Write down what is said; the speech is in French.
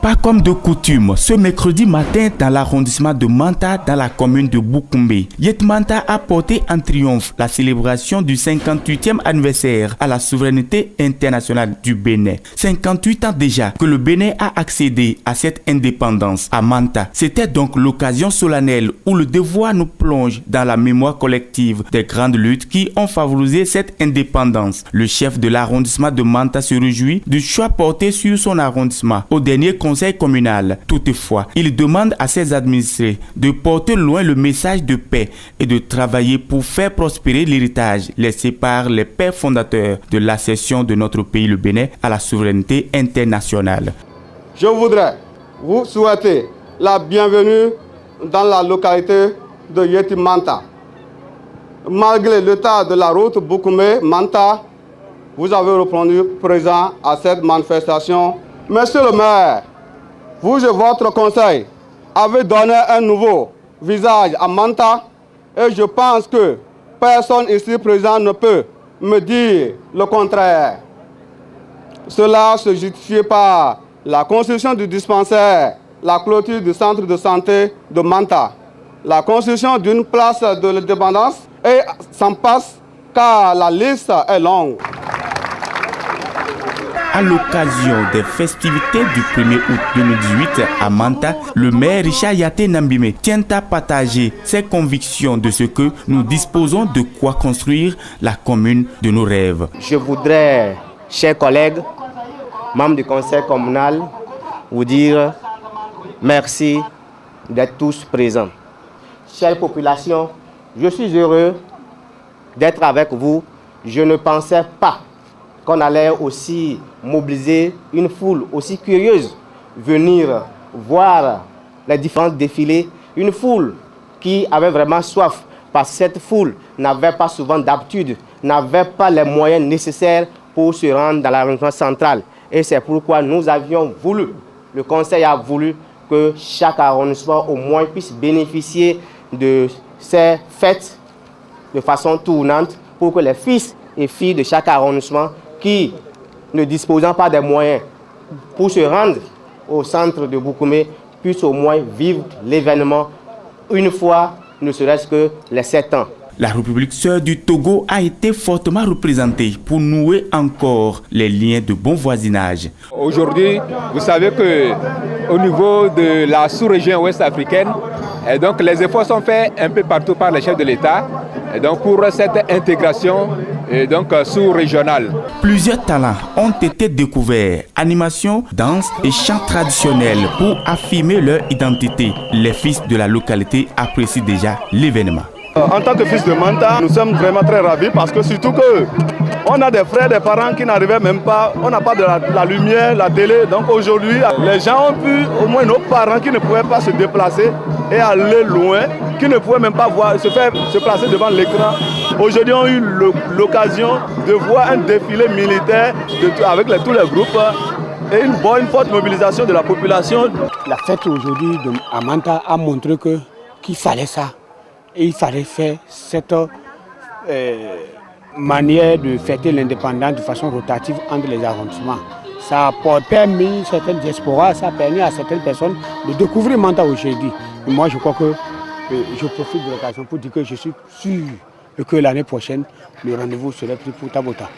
Pas comme de coutume, ce mercredi matin dans l'arrondissement de Manta, dans la commune de Boukoumé, Yet Manta a porté en triomphe la célébration du 58e anniversaire à la souveraineté internationale du Bénin. 58 ans déjà que le Bénin a accédé à cette indépendance à Manta. C'était donc l'occasion solennelle où le devoir nous plonge dans la mémoire collective des grandes luttes qui ont favorisé cette indépendance. Le chef de l'arrondissement de Manta se réjouit du choix porté sur son arrondissement au dernier conseil communal. Toutefois, il demande à ses administrés de porter loin le message de paix et de travailler pour faire prospérer l'héritage laissé par les pères fondateurs de l'accession de notre pays, le Bénin, à la souveraineté internationale. Je voudrais vous souhaiter la bienvenue dans la localité de Yeti Manta. Malgré l'état de la route Boukoumé-Manta, vous avez répondu présent à cette manifestation. Monsieur le maire, vous et votre conseil avez donné un nouveau visage à Manta et je pense que personne ici présent ne peut me dire le contraire. Cela se justifie par la construction du dispensaire, la clôture du centre de santé de Manta, la construction d'une place de l'indépendance et s'en passe car la liste est longue. À l'occasion des festivités du 1er août 2018 à Manta, le maire Richard Yaté Nambimé tient à partager ses convictions de ce que nous disposons de quoi construire la commune de nos rêves. Je voudrais, chers collègues, membres du conseil communal, vous dire merci d'être tous présents. Chère population, je suis heureux d'être avec vous. Je ne pensais pas qu'on allait aussi mobiliser une foule aussi curieuse, venir voir les différents défilés, une foule qui avait vraiment soif, parce que cette foule n'avait pas souvent d'habitude, n'avait pas les moyens nécessaires pour se rendre dans l'arrondissement central. Et c'est pourquoi nous avions voulu, le conseil a voulu que chaque arrondissement au moins puisse bénéficier de ces fêtes de façon tournante pour que les fils et filles de chaque arrondissement qui ne disposant pas des moyens pour se rendre au centre de Boukoumé puissent au moins vivre l'événement une fois, ne serait-ce que les 7 ans. La République sœur du Togo a été fortement représentée pour nouer encore les liens de bon voisinage. Aujourd'hui, vous savez qu'au niveau de la sous-région ouest africaine, et donc les efforts sont faits un peu partout par les chefs de l'État et donc pour cette intégration et donc sous-régionale. Plusieurs talents ont été découverts, animation, danse et chants traditionnels pour affirmer leur identité. Les fils de la localité apprécient déjà l'événement. En tant que fils de Manta, nous sommes vraiment très ravis parce que surtout que on a des frères, des parents qui n'arrivaient même pas, on n'a pas de la lumière, la télé. Donc aujourd'hui, les gens ont pu, au moins nos parents qui ne pouvaient pas se déplacer et aller loin, qui ne pouvaient même pas voir, se placer devant l'écran. Aujourd'hui, ont eu l'occasion de voir un défilé militaire avec tous les groupes et une forte mobilisation de la population. La fête aujourd'hui à Manta a montré qu'il fallait ça. Et il fallait faire cette manière de fêter l'indépendance de façon rotative entre les arrondissements. Ça a permis certaines diasporas, ça a permis à certaines personnes de découvrir Manta aujourd'hui. Et moi, je crois que je profite de l'occasion pour dire que je suis sûr que l'année prochaine, le rendez-vous serait pris pour Tabota.